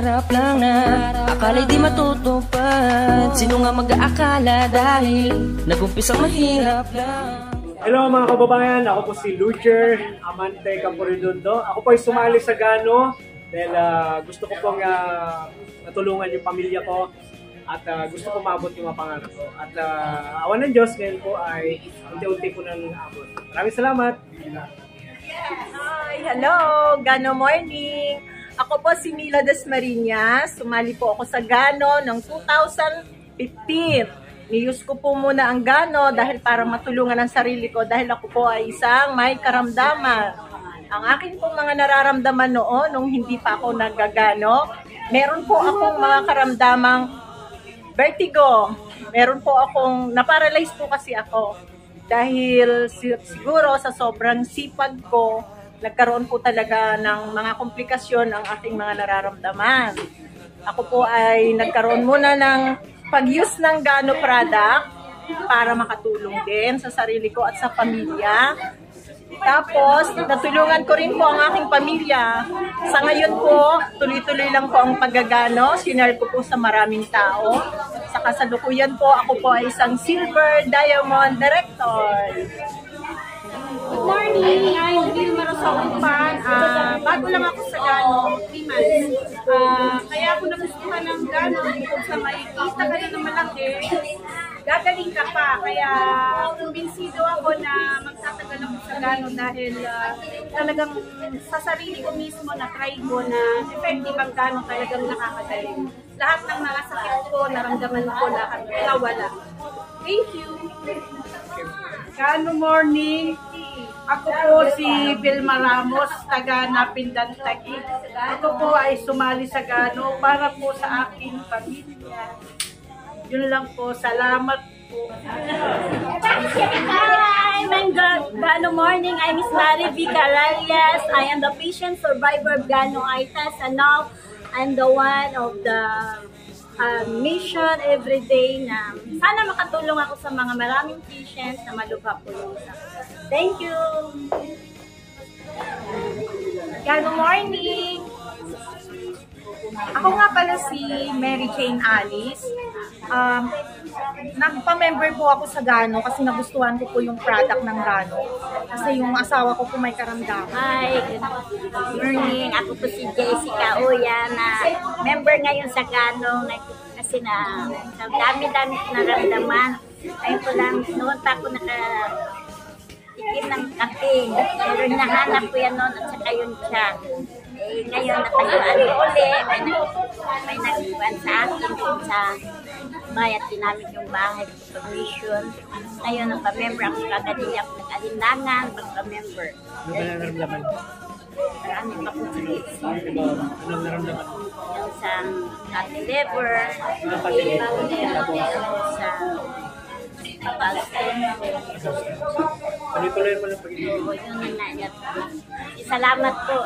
pangarap lang na akala'y di matutupad. Sino nga mag-aakala dahil nag-umpisang mahirap lang. Hello mga kababayan, ako po si Lucher Amante Camporedondo. Ako po ay sumali sa Gano dahil gusto ko pong natulungan yung pamilya ko at gusto ko maabot yung mga pangarap ko. At awan ng Diyos, ngayon po ay unti-unti ko nang naabot. Maraming salamat! Hi! Hello! Gano morning! Ako po si Mila Dasmariñas. Sumali po ako sa Gano noong 2015. Niyus ko po muna ang Gano dahil para matulungan ang sarili ko dahil ako po ay isang may karamdaman. Ang akin pong mga nararamdaman noon nung hindi pa ako naggagano, meron po akong mga karamdamang vertigo. Meron po akong, naparalyze po kasi ako. Dahil siguro sa sobrang sipag ko, nagkaroon po talaga ng mga komplikasyon ang aking mga nararamdaman. Ako po ay nagkaroon muna ng pag-use ng Gano product para makatulong din sa sarili ko at sa pamilya. Tapos, natulungan ko rin po ang aking pamilya. Sa ngayon po, tuloy-tuloy lang po ang paggagano. Sinare ko po sa maraming tao. Sa kasalukuyan po, ako po ay isang Silver Diamond Director. Good morning! I'm Vilma Rosaumpan. Bago lang ako sa Gano, 3 months. Kaya ako nagustuhan ng Gano because sa may kita ka na naman malaki, gagaling ka pa. Kaya kumbinsido ako na magtatagal ako sa Gano dahil talagang sa sarili ko mismo na try ko na effective ang Gano, talagang nakakagaling. Lahat ng mga sakit ko, naramdaman ko lahat, wala. Thank you! Gano morning! Ako po si Vilma Ramos, taga Napindan, Taguig. Ako po ay sumali sa Gano para po sa aking pamilya. Yun lang po, salamat po. Hi, Gano morning. I'm Miss Mary V. Caralias. I am the patient survivor of Gano-itis and now I'm the one of the mission every day na sana makatulong ako sa mga maraming patients na malubha po yung isa. Thank you! Good morning! Ako nga pala si Mary Jane Alice. Nagpa-member po ako sa Gano kasi nagustuhan ko po yung product ng Gano. Kasi yung asawa ko po may karamdaman. Hi! Good morning! Ako po si Jessica Uya na member ngayon sa Gano kasi na dami-dami naramdaman. Ayun ko lang, noon pa ako nakatikim ng kape. Pero hinahanap ko yan noon at saka yun siya. Eh, ngayon natayuan ko ulit. May nagbuwan sa akin sa bayat ginamit yung bahay ko permission. Ngayon ang pa-member ako kagadi ako nag-alindangan pagpa-member. Ano ba naramdaman? Marami pa po sakit. Anong naramdaman? Yung sa fatty liver, sa Tuloy-tuloy mo lang pag-ibig. Salamat po.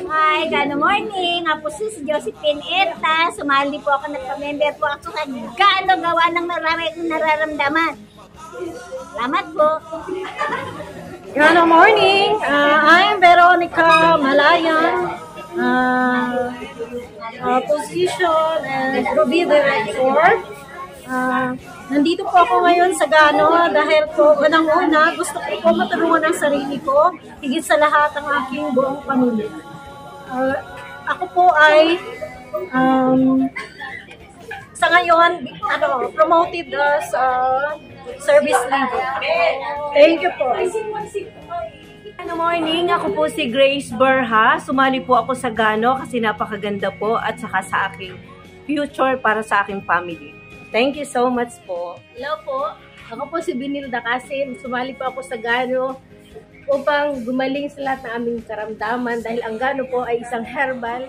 Hi, Gano morning. Ako si Josephine Eta. Sumali po ako, nagpa-member po ako sa Gano gawa ng nararamdaman. Salamat po. Gano morning! I'm Veronica Malayan. Position and Ruby Director. Nandito po ako ngayon sa Gano dahil po unang-una gusto ko po matulungan ang sarili ko, higit sa lahat ang aking buong pamilya. Ako po ay sa ngayon promoted as service leader. Thank you po. Good morning, ako po si Grace Berha. Sumali po ako sa Gano kasi napakaganda po at saka sa aking future para sa aking family. Thank you so much po. Hello po, ako po si Binilda Kasim. Sumali po ako sa Gano upang gumaling sa lahat ng aming karamdaman dahil ang Gano po ay isang herbal.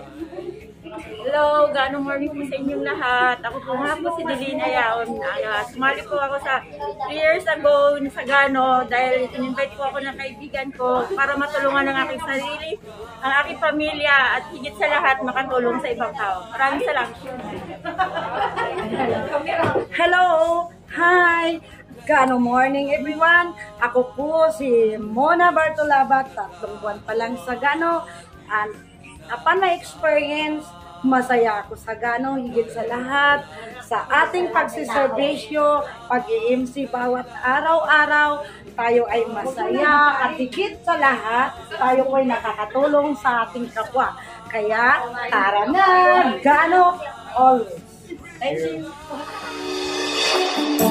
Hello, Gano morning po sa inyong lahat. Ako po nga po si Delina Yaon. Sumali po ako sa 3 years ago sa Gano dahil in-invite po ako ng kaibigan ko para matulungan ang aking sarili, ang aking pamilya at higit sa lahat makatulong sa ibang tao. Maraming salamat. Hello! Hi! Gano morning everyone! Ako po si Mona Bartolaba, 3 buwan pa lang sa Gano. Upon my experience, masaya ako sa Gano, higit sa lahat. Sa ating pagsiservisyo, pag-i-MC bawat araw-araw, tayo ay masaya at higit sa lahat, tayo ay nakakatulong sa ating kapwa. Kaya, tara na! Gano always! Thank you!